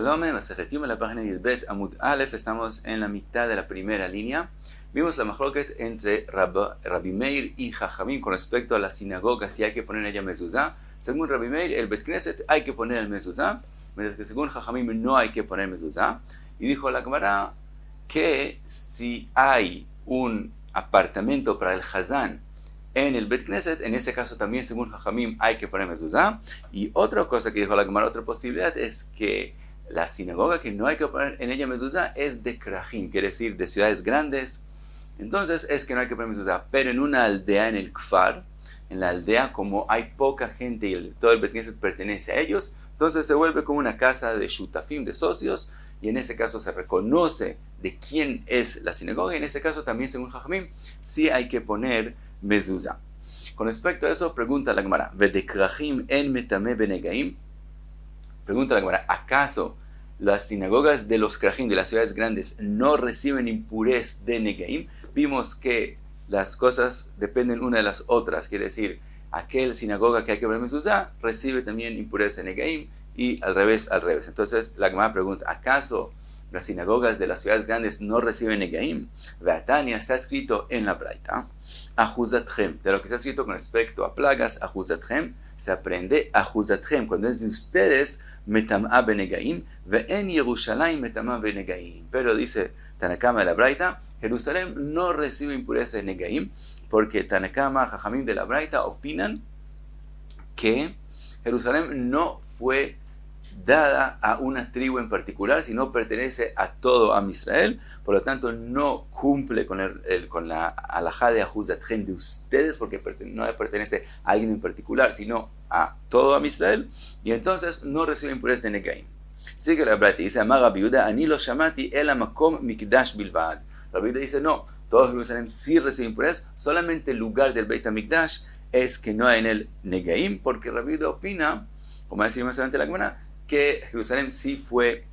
Shalom, Masejet Yom, en la página Yudbet Amud Aleph, estamos en la mitad de la primera línea. Vimos la machloket entre Rabbi Meir y Jajamim con respecto a la sinagoga, si hay que poner en ella mezuzá. Según Rabbi Meir, el Bet Knesset hay que poner el mezuzá, mientras que según Jajamim no hay que poner mezuzá. Y dijo la Gemara que si hay un apartamento para el Hazán en el Bet Knesset, en ese caso también según Jajamim hay que poner mezuzá. Y otra cosa que dijo la Gemara, otra posibilidad es que la sinagoga que no hay que poner en ella mezuzá es de Krahim, quiere decir de ciudades grandes. Entonces es que no hay que poner mezuzá, pero en una aldea, en el Kfar, en la aldea, como hay poca gente y todo el Bet Knesset pertenece a ellos, entonces se vuelve como una casa de shutafim, de socios, y en ese caso se reconoce de quién es la sinagoga, y en ese caso también según Jajamim sí hay que poner mezuzá. Con respecto a eso, pregunta la Gemara, ¿Vede Krahim en metame benegaim? Pregunta la Gemara, ¿acaso las sinagogas de los Krahim, de las ciudades grandes, no reciben impurez de Negaim? Vimos que las cosas dependen una de las otras, quiere decir, aquel sinagoga que hay que poner mezuzá recibe también impurez de Negaim y al revés. Entonces la Gemara pregunta, ¿acaso las sinagogas de las ciudades grandes no reciben Negaim? Veatania está escrito en la Braita, Ahuzatchem, de lo que está escrito con respecto a plagas, Ahuzatchem, se aprende Ahuzatchem, cuando es de ustedes, Metam'a benegaim, ve'en Yerushalayim metam'a benegaim. Pero dice Tanakama de la Braita, Jerusalén no recibe impureza de Negaim, porque Tanakama, Jajamim de la Braita opinan que Jerusalén no fue dada a una tribu en particular, sino pertenece a todo Am Israel, por lo tanto no cumple con la alajá de Ahuzatchem de ustedes, porque no pertenece a alguien en particular, sino a todo Am Israel, y entonces no recibe impureza de Negaim. Sigue la Braita, dice, Amar Rabbi Yehuda, Ani lo shamati el makom mikdash bilvad. Rabbi Yehuda dice, no, todo Jerusalén sí recibe impureza, solamente el lugar del Beit HaMikdash es que no hay en el Negaim, porque Rabbi Yehuda opina, como decimos más adelante la Gemara, que Jerusalén sí fue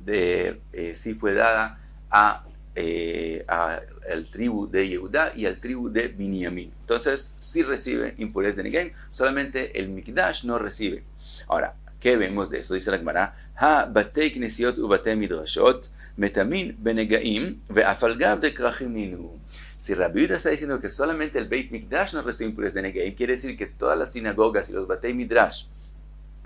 dada a el tribu de Yehudá y al tribu de Binyamin. Entonces sí recibe impurez de Negaim, solamente el Mikdash no recibe. Ahora, ¿qué vemos de eso? Dice la Gemara, Ha batei knesiot u batei midrashot metamin benegaim ve'afalgav de krachim ninu. Si Rabbi Yehuda está diciendo que solamente el Beit Mikdash no recibe impurez de Negaim, quiere decir que todas las sinagogas y los batei midrash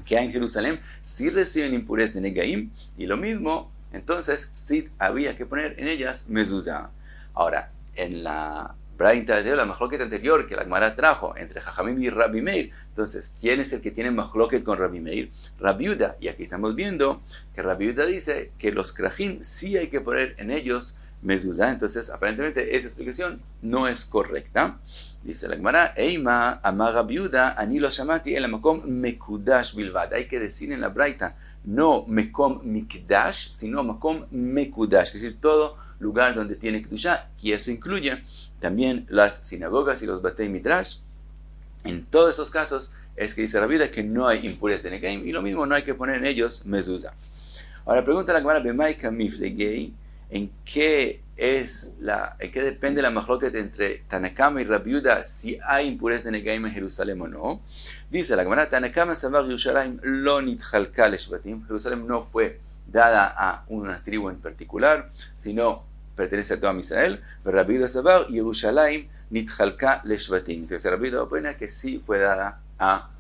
que hay en Jerusalén sí reciben impurez de Negaim, y lo mismo, entonces sí había que poner en ellas mezuzá. Ahora, en la Braita de la machloket anterior que la Gemara trajo entre Jajamim y Rabbi Meir, entonces, ¿quién es el que tiene machloket con Rabbi Meir? Rabbi Yehuda, y aquí estamos viendo que Rabbi Yehuda dice que los krahim sí hay que poner en ellos mezuzá. Entonces, aparentemente esa explicación no es correcta. Dice la Gemara, Eima amar Rabbi Yehuda, ani lo shamati el makom mekudash bilvad. Hay que decir en la Braita, no mekom mikdash, sino makom mekudash, es decir, todo lugar donde tiene kedushá, y eso incluye también las sinagogas y los batei midrash. En todos esos casos es que dice Rabbi Yehuda que no hay impurez de Negaim, y lo mismo no hay que poner en ellos mezuzá. Ahora pregunta la Gemara, Bemai kamiflegei, ¿en qué depende la machloket entre Tanakama y Rabbi Yehuda si hay impurez de Negaim en Jerusalén o no? Dice la Gemara, Tanakama savar Yerushalayim lo nitchalka leshvatim. Jerusalén no fue dada a una tribu en particular, sino pertenece a todo Israel. Rabbi Yehuda savar Yerushalayim nitchalka leshvatim. Entonces Rabbi Yehuda opina que sí fue dada a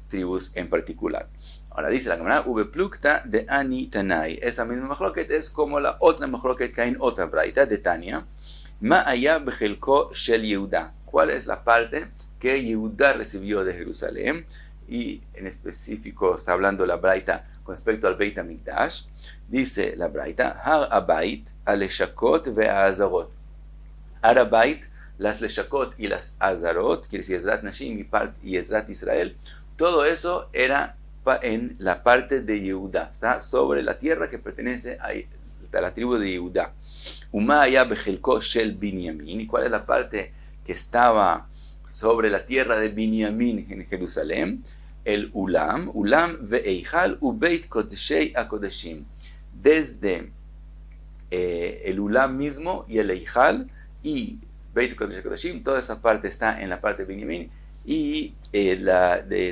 tribus en particular. Ahora dice la Gemara, Ubeplukta de Ani Tanai. Esa misma machloket es como la otra machloket que hay en otra Braita de Tania. Ma'aya bechelko shel Yehuda. ¿Cuál es la parte que Yehuda recibió de Jerusalén? Y en específico está hablando la Braita con respecto al Beit HaMikdash. Dice la Braita, Har Abait, Aleshakot ve'azarot. Har Abait, las Leshakot y las Azarot, quiere decir Ezrat Nashim y Ezrat Israel, todo eso era en la parte de Yehuda, ¿está? Sobre la tierra que pertenece a la tribu de Yehuda. Umaya bechelko shel Binyamin. ¿Y cuál es la parte que estaba sobre la tierra de Binyamin en Jerusalén? El Ulam ve'eichal ubeit kodeshei akodeshim. Desde el Ulam mismo y el Eichal y Beit Kodeshei akodeshim, toda esa parte está en la parte de Binyamin. Y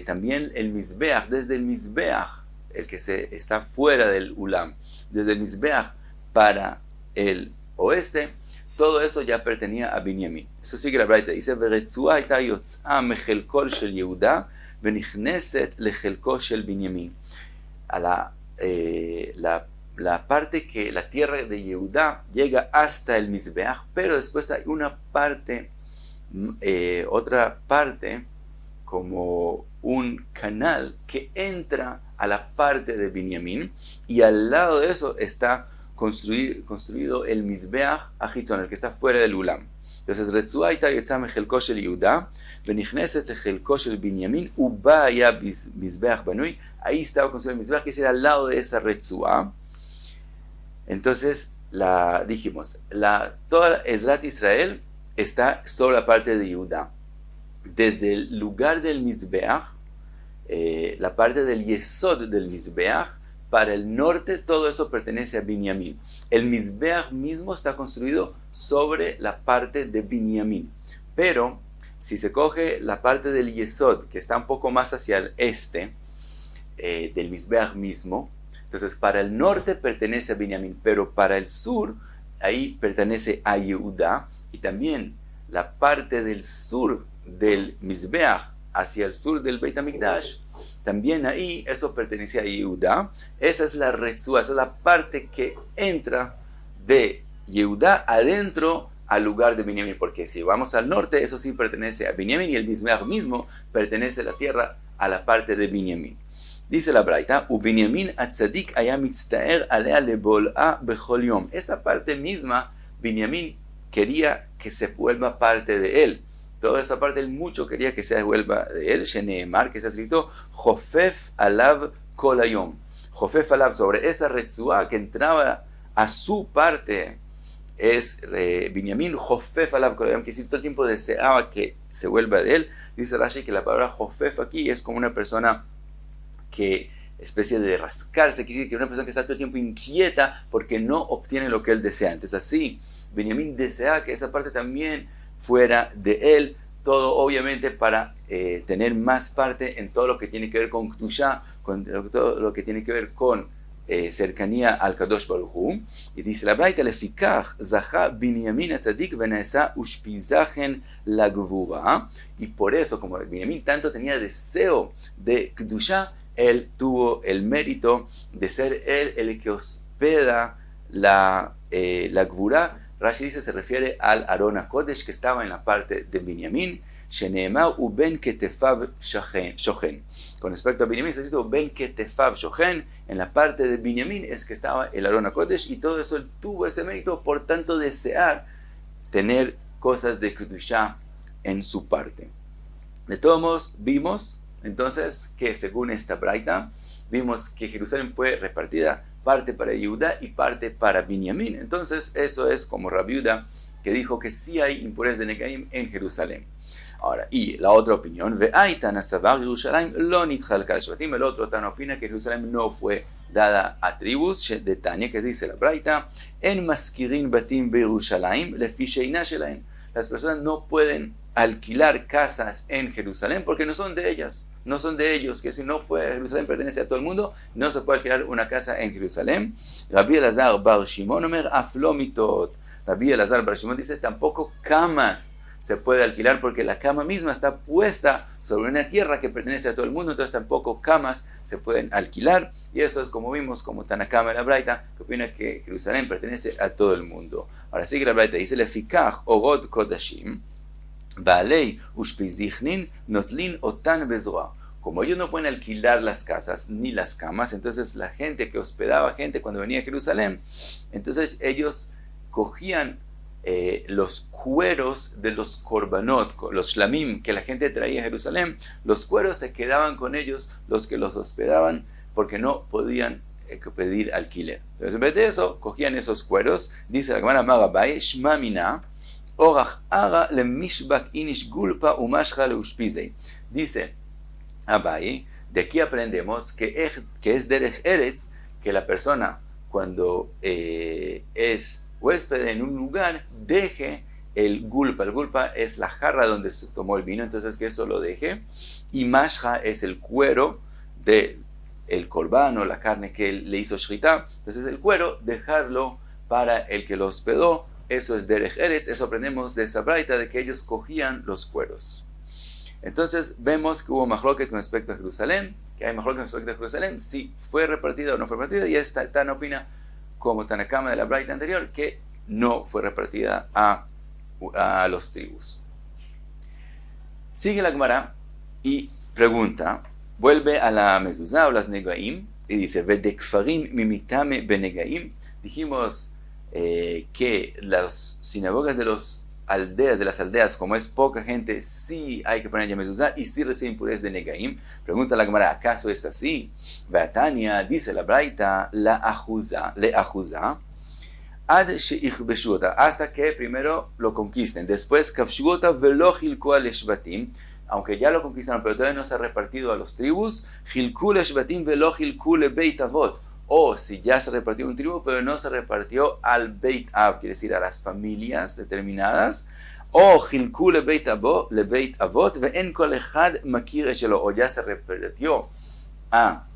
también el Mizbeach, desde el Mizbeach el que está fuera del Ulam, desde el Mizbeach para el oeste, todo eso ya pertenecía a Binyamin. Eso sigue la Braita, dice, "Veretzua hayta yotz'a mechelko shel Yehuda, venichneset lechelko shel Binyamin." A la parte que la tierra de Yehudá llega hasta el Mizbeach, pero después hay una parte, otra parte, como un canal que entra a la parte de Binyamin, y al lado de eso está construido el Mizbeach Achitzon, el que está fuera del Ulam. Entonces, Retzua hayta yotz'a mechelko shel Yehuda, venichneset lechelko shel Binyamin, uba haya Mizbeach banui. Ahí estaba construido el Mizbeach, que es al lado de esa Retzua. Entonces, dijimos, toda Ezrat Israel está sobre la parte de Yehudá. Desde el lugar del Mizbeach, la parte del Yesod del Mizbeach, para el norte, todo eso pertenece a Binyamin. El Mizbeach mismo está construido sobre la parte de Binyamin. Pero, si se coge la parte del Yesod, que está un poco más hacia el este, del Mizbeach mismo, entonces para el norte pertenece a Binyamin, pero para el sur, ahí pertenece a Yehudá, y también la parte del sur del Mizbeach hacia el sur del Beit HaMikdash, también ahí eso pertenece a Yehudá. Esa es la Retzua, esa es la parte que entra de Yehudá adentro al lugar de Binyamin, porque si vamos al norte, eso sí pertenece a Binyamin, y el Mizbeach mismo pertenece a la tierra, a la parte de Binyamin. Dice la Braita, Ubinyamin atzadik haya mitztaer alea lebol'a bechol yom. Esta parte misma, Binyamin quería que se vuelva parte de él. Toda esa parte él mucho quería que se vuelva de él. Sheneemar, que se ha escrito, Jofef alav kol hayom. Jofef alav, sobre esa retzua que entraba a su parte, es Binyamin, Jofef alav kol hayom, que si todo el tiempo deseaba que se vuelva de él. Dice Rashi que la palabra Jofef aquí es como una persona que especie de rascarse, quiere decir que una persona que está todo el tiempo inquieta porque no obtiene lo que él desea. Entonces así, Binyamin desea que esa parte también fuera de él, todo obviamente para tener más parte en todo lo que tiene que ver con Kedushá, con todo lo que tiene que ver con cercanía al Kadosh Baruj Hu. Y dice la Braita, lefikach zacha Binyamin atzadik venesa ushpizachen la gvura. Y por eso, como Binyamin tanto tenía deseo de Kedushá, él tuvo el mérito de ser él el que hospeda la Gvurá. Rashi dice, se refiere al Aron HaKodesh que estaba en la parte de Binyamin. Sheneema uben ketefav shochen. Con respecto a Binyamin, se dice uben ketefav shochen. En la parte de Binyamin es que estaba el Aron HaKodesh, y todo eso él tuvo ese mérito por tanto desear tener cosas de Kedushá en su parte. De todos modos, vimos entonces que según esta braita, vimos que Jerusalén fue repartida, parte para Yehudá y parte para Binyamin. Entonces eso es como Rabbi Yehuda, que dijo que sí hay impurezas de Negaim en Jerusalén. Ahora, y la otra opinión, el otro tan opina que Jerusalén no fue dada a tribus de Tania, que dice la braita, en maskirin batim beYerushalayim lefi sheina shelaim. Las personas no pueden alquilar casas en Jerusalén porque no son de ellas, no son de ellos, que si no fue Jerusalén pertenece a todo el mundo, no se puede alquilar una casa en Jerusalén. Rabbi Elazar bar Shimon omer af lo mitot. Rabbi Elazar bar Shimon dice, tampoco camas se puede alquilar porque la cama misma está puesta sobre una tierra que pertenece a todo el mundo, entonces tampoco camas se pueden alquilar. Y eso es como vimos, como Tanakama la Braita, que opina que Jerusalén pertenece a todo el mundo. Ahora sigue la Braita, dice, lefikach orod kodashim Baalei ushpizichnin notlin otan bezroa. Como ellos no pueden alquilar las casas ni las camas, entonces la gente que hospedaba gente cuando venía a Jerusalén, entonces ellos cogían los cueros de los korbanot, los shlamim que la gente traía a Jerusalén, los cueros se quedaban con ellos, los que los hospedaban, porque no podían pedir alquiler. Entonces en vez de eso, cogían esos cueros, dice la Gemara Magabai, Shma mina, orach ara le mishbak inish gulpa umashcha le ushpizei. Dice Abai, de aquí aprendemos que es derech eretz, que la persona cuando es huésped en un lugar, deje el gulpa. El gulpa es la jarra donde se tomó el vino, entonces que eso lo deje. Y mashja es el cuero de el corbán o la carne que él le hizo shrita. Entonces el cuero, dejarlo para el que lo hospedó. Eso es derech eretz. Eso aprendemos de esta braita, de que ellos cogían los cueros. Entonces vemos que hubo mahloket con respecto a Jerusalén, que hay mahloket con respecto a Jerusalén, si fue repartida o no fue repartida, y esta Tana opina, como Tanakama de la braita anterior, que no fue repartida a los tribus. Sigue la Gemara y pregunta, vuelve a la mezuzá o las negaim, y dice, Vedekfarim mimitame benegaim. Dijimos que las sinagogas de las aldeas, como es poca gente, sí hay que poner ya mezuzá y sí reciben purez de negaim. Pregunta la Gemara, ¿acaso es así? Beatania, dice la braita, le ajuza, ad sheichbeshuota, hasta que primero lo conquisten. Después, kafshuota velo hilku al shvatim, aunque ya lo conquistaron, pero todavía no se ha repartido a los tribus. Hilku al shvatim velo hilku le beit avot. O si ya se repartió un tribu, pero no se repartió al beit av, quiere decir a las familias determinadas. O hilku le beit avot ve'en kol echad makir eshelo, o ya se repartió a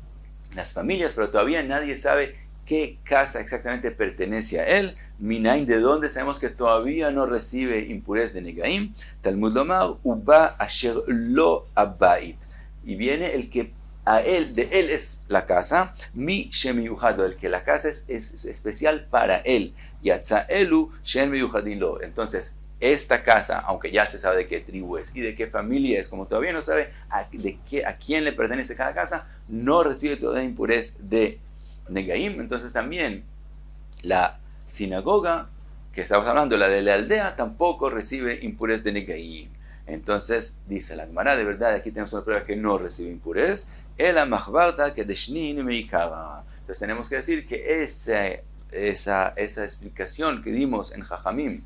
las familias, pero todavía nadie sabe qué casa exactamente pertenece a él. Minain, ¿de dónde sabemos que todavía no recibe impurez de negaim? Talmud lomar, uba asher lo abait. Y viene el que de él es la casa, mi shemiyuhado, el que la casa es especial para él. Yatza elu shen miyuhadin lo. Entonces, esta casa, aunque ya se sabe de qué tribu es y de qué familia es, como todavía no sabe a quién le pertenece cada casa, no recibe toda impurez de negaim. Entonces también la sinagoga que estamos hablando, la de la aldea, tampoco recibe impurez de negaim. Entonces dice la Gemara, de verdad aquí tenemos una prueba que no recibe impurez. El amachbarta que deshnin meikara. Entonces tenemos que decir que esa explicación que dimos en Jajamim,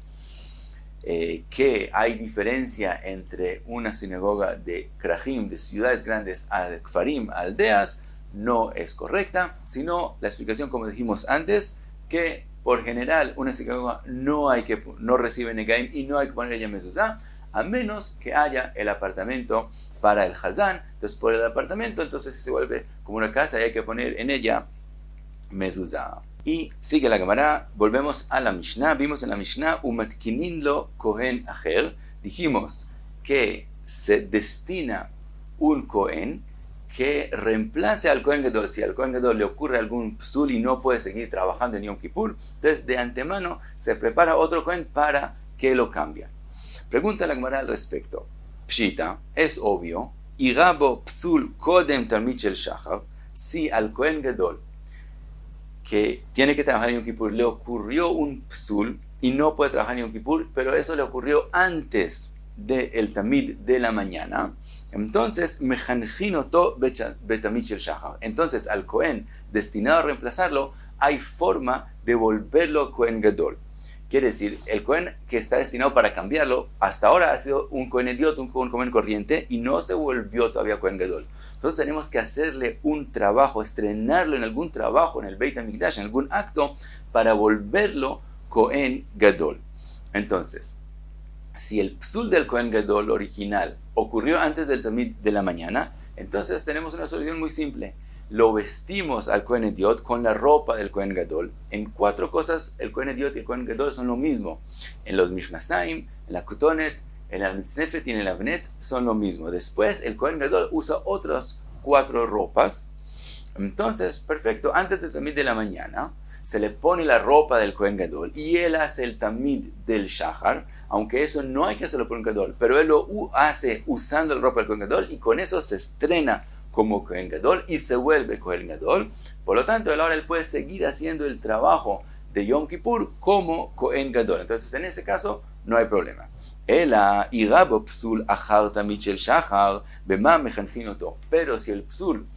que hay diferencia entre una sinagoga de krajim, de ciudades grandes, a kfarim, aldeas, no es correcta, sino la explicación, como dijimos antes, que por general una sinagoga no recibe negaim y no hay que poner ella mezuzá, a menos que haya el apartamento para el hazán. Entonces por el apartamento entonces se vuelve como una casa y hay que poner en ella mezuzá. Y sigue la Gemara, volvemos a la Mishnah. Vimos en la Mishnah, umatkinin lo kohen acher. Dijimos que se destina un kohen que reemplace al kohen gadol. Si al kohen gadol le ocurre algún psul y no puede seguir trabajando en Yom Kippur, entonces de antemano se prepara otro kohen para que lo cambie. Pregunta la Gemara al respecto. Pshita, es obvio, igabo psul kodem talmid shel shachar, si al kohen gadol que tiene que trabajar en Yom Kippur le ocurrió un psul y no puede trabajar en Yom Kippur, pero eso le ocurrió antes del tamid de la mañana, entonces mejanjinoto betamid shel shachar. Entonces al kohen destinado a reemplazarlo hay forma de volverlo kohen gadol. Quiere decir, el kohen que está destinado para cambiarlo, hasta ahora ha sido un kohen idiot, un kohen corriente, y no se volvió todavía kohen gadol. Entonces tenemos que hacerle un trabajo, estrenarlo en algún trabajo, en el Beit HaMikdash, en algún acto, para volverlo kohen gadol. Entonces, si el psul del kohen gadol original ocurrió antes del tamid de la mañana, entonces tenemos una solución muy simple. Lo vestimos al kohen idiot con la ropa del kohen gadol. En 4 cosas el kohen idiot y el kohen gadol son lo mismo. En los mishnasaim, en la kutonet, en el mitznefet y en el avnet son lo mismo. Después el kohen gadol usa otras 4 ropas. Entonces, perfecto, antes del tamid de la mañana se le pone la ropa del kohen gadol y él hace el tamid del shachar, aunque eso no hay que hacerlo por un gadol, pero él lo hace usando la ropa del kohen gadol y con eso se estrena como kohen gadol y se vuelve kohen gadol. Por lo tanto, ahora él puede seguir haciendo el trabajo de Yom Kippur como kohen gadol. Entonces, en ese caso, no hay problema. Ela igabo psul achar tamid shel shachar bema mejanjinoto. Pero si el psul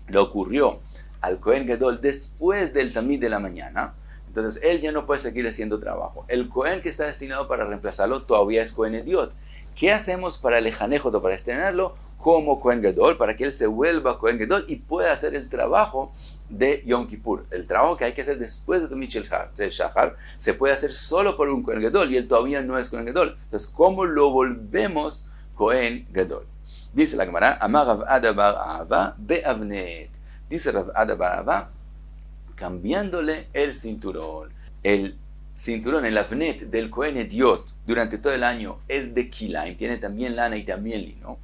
le ocurrió al kohen gadol después del tamid de la mañana, entonces él ya no puede seguir haciendo trabajo. El kohen que está destinado para reemplazarlo todavía es kohen idiot. ¿Qué hacemos para lejanejoto, para estrenarlo como kohen gadol, para que él se vuelva kohen gadol y pueda hacer el trabajo de Yom Kippur? El trabajo que hay que hacer después de tamid shel shachar se puede hacer solo por un kohen gadol y él todavía no es kohen gadol. Entonces, ¿cómo lo volvemos kohen gadol? Dice la Gemara, Amar Rav Ada bar Ahava be'avnet. Dice Rav Ada bar Abba, cambiándole el cinturón. El cinturón, el avnet del Kohen Ediot durante todo el año es de kilaim, tiene también lana y también lino.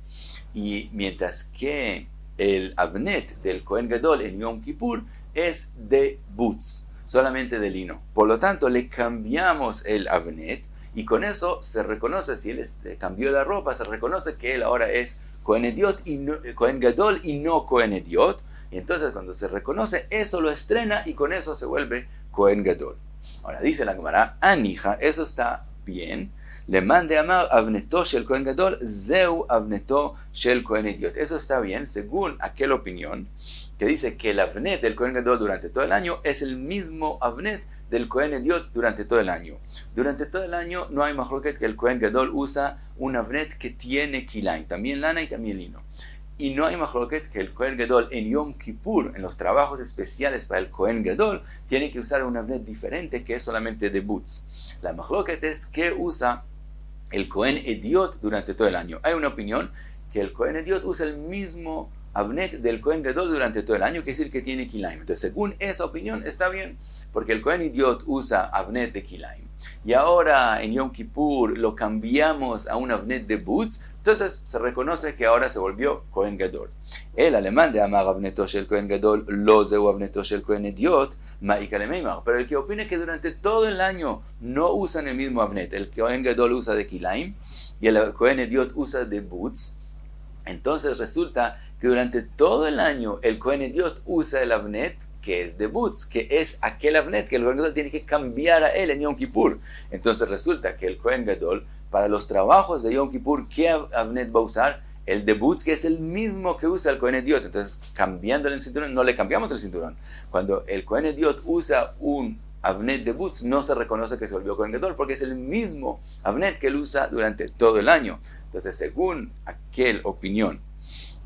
Y mientras que el avnet del Kohen Gadol en Yom Kippur es de butz, solamente de lino. Por lo tanto, le cambiamos el avnet y con eso se reconoce, si él cambió la ropa, se reconoce que él ahora es Kohen Ediot y no, Kohen Gadol y no Kohen Ediot. Y entonces cuando se reconoce, eso lo estrena y con eso se vuelve Kohen Gadol. Ahora dice la Gemara, Anija, eso está bien. Le mande amar avneto shel Kohen Gadol, zeu avneto shel Kohen Ediot. Eso está bien, según aquella opinión que dice que el avnet del Kohen Gadol durante todo el año es el mismo avnet del Kohen Ediot durante todo el año. Durante todo el año no hay machloket que el Kohen Gadol usa un avnet que tiene kilaim, también lana y también lino. Y no hay machloket que el Kohen Gadol en Yom Kippur, en los trabajos especiales para el Kohen Gadol, tiene que usar un avnet diferente que es solamente de butz. La machloket es que usa el Kohen Ediot durante todo el año. Hay una opinión que el Kohen Ediot usa el mismo avnet del Kohen Gadol durante todo el año, que es decir que tiene kilaim. Entonces, según esa opinión, está bien, porque el Kohen Ediot usa avnet de kilaim. Y ahora en Yom Kippur lo cambiamos a un avnet de butz, entonces se reconoce que ahora se volvió Kohen Gadol. El alemán de Amar avneto shel Kohen Gadol, lo zeu avneto shel Kohen Ediot, ma'ika lemeimar. Pero el que opina que durante todo el año no usan el mismo avnet, el Kohen Gadol usa de kilaim y el Kohen Ediot usa de butz, entonces resulta que durante todo el año el Kohen Ediot usa el avnet que es de butz, que es aquel avnet que el Kohen Gadol tiene que cambiar a él en Yom Kippur. Entonces resulta que el Kohen Gadol, para los trabajos de Yom Kippur, ¿qué avnet va a usar? El de butz, que es el mismo que usa el Kohen Ediot. Entonces, cambiándole el cinturón, no le cambiamos el cinturón. Cuando el Kohen Ediot usa un avnet de butz, no se reconoce que se volvió Kohen Gadol, porque es el mismo avnet que él usa durante todo el año. Entonces, según aquel opinión,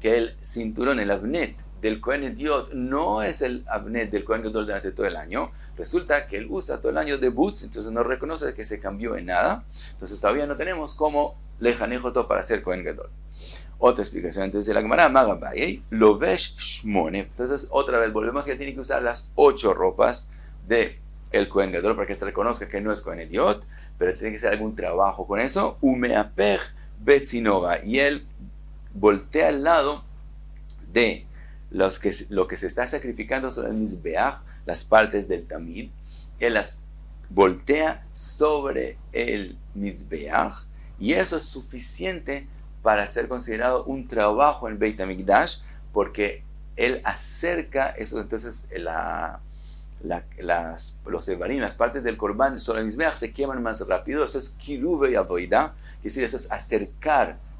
que el cinturón, el avnet del Kohen Ediot no es el avnet del Kohen Gadol durante todo el año, resulta que él usa todo el año de butz, entonces no reconoce que se cambió en nada, entonces todavía no tenemos cómo lejanejoto para ser Kohen Gadol. Otra explicación antes de la Gemara, Magabayei, Lovesh Shmone. Entonces otra vez volvemos que él tiene que usar las 8 ropas de el Kohen Gadol para que se reconozca que no es Kohen Ediot, pero tiene que hacer algún trabajo con eso. Umeapech Betzinoga, y él voltea al lado de lo que se está sacrificando sobre el Mizbeach, las partes del Tamid, él las voltea sobre el Mizbeach, y eso es suficiente para ser considerado un trabajo en Beit HaMikdash, porque él acerca eso. Entonces los evarim, las partes del Korban sobre el Mizbeach se queman más rápido. Eso es kiruv y avoida, que es decir, eso es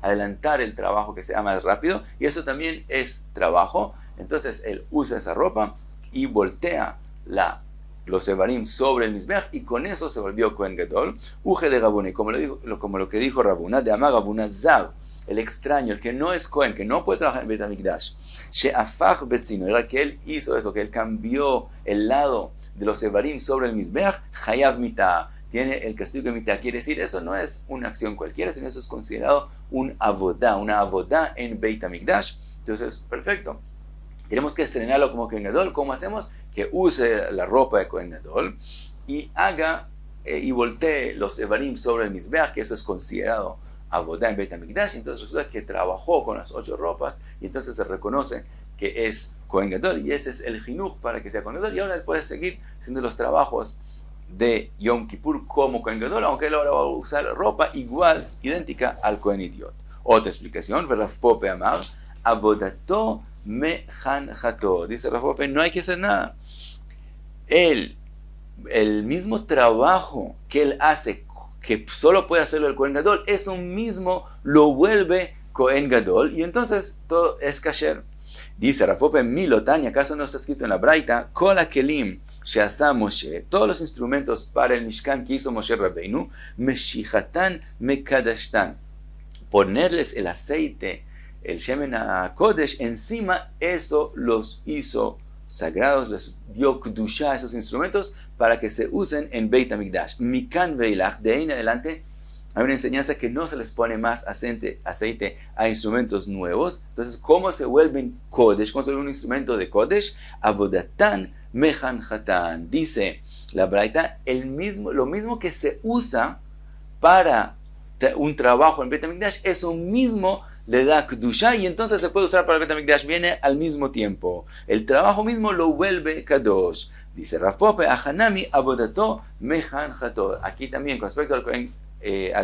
adelantar el trabajo que sea más rápido, y eso también es trabajo. Entonces él usa esa ropa y voltea los evarim sobre el Mizbeach, y con eso se volvió Kohen Gadol. Uje de Rabuna, como lo que dijo Rabuna, de Amar Rabuna Zag, el extraño, el que no es Kohen, que no puede trabajar en Beit HaMikdash, she'afach betzino, era que él hizo eso, que él cambió el lado de los evarim sobre el Mizbeach, chayav mitah, tiene el castigo de mitah. Quiere decir, eso no es una acción cualquiera, sino eso es considerado una avodá en Beit HaMikdash. Entonces, perfecto. Tenemos que estrenarlo como Kohen Gadol. ¿Cómo hacemos? Que use la ropa de Kohen Gadol y haga y voltee los evarim sobre el Mizbeach, que eso es considerado avodá en Beit HaMikdash. Entonces resulta que trabajó con las 8 ropas y entonces se reconoce que es Kohen Gadol, y ese es el jinuj para que sea Kohen Gadol, y ahora él puede seguir haciendo los trabajos de Yom Kippur como Kohen Gadol, aunque él ahora va a usar ropa igual, idéntica al Kohen Ediot. Otra explicación, Rav Pope Amar, avodato mejanjato. Dice Rav Pope, no hay que hacer nada. El mismo trabajo que él hace, que solo puede hacerlo el Kohen Gadol, eso mismo lo vuelve Kohen Gadol, y entonces todo es kasher. Dice Rav Pope, Milotani, ¿acaso no está escrito en la Braita? Kol hakelim she'asa Moshe, todos los instrumentos para el Mishkan que hizo Moshe Rabbeinu, meshichatán mekadashtan, ponerles el aceite, el Shemen HaKodesh encima, eso los hizo sagrados, les dio Kedushá a esos instrumentos para que se usen en Beit HaMikdash. Mikan veilach, de ahí en adelante, Hay una enseñanza que no se les pone más aceite a instrumentos nuevos. Entonces, ¿cómo se vuelven Kodesh? ¿Cómo se vuelve un instrumento de Kodesh? Avodatan mejanjatan. Dice la Braita, lo mismo que se usa para un trabajo en Bet HaMikdash, eso mismo le da Kedusha y entonces se puede usar para el Bet HaMikdash. Viene al mismo tiempo. El trabajo mismo lo vuelve Kadosh. Dice Rav Pope, Ahanami abodato mejanjato. Aquí también, con respecto al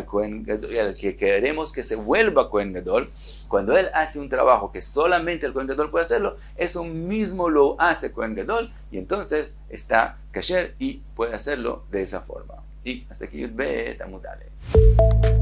Kohen Gadol, al que queremos que se vuelva Kohen Gadol, cuando él hace un trabajo que solamente el Kohen Gadol puede hacerlo, eso mismo lo hace Kohen Gadol y entonces está kasher y puede hacerlo de esa forma. Y hasta aquí Yud Bet Amud Aleph.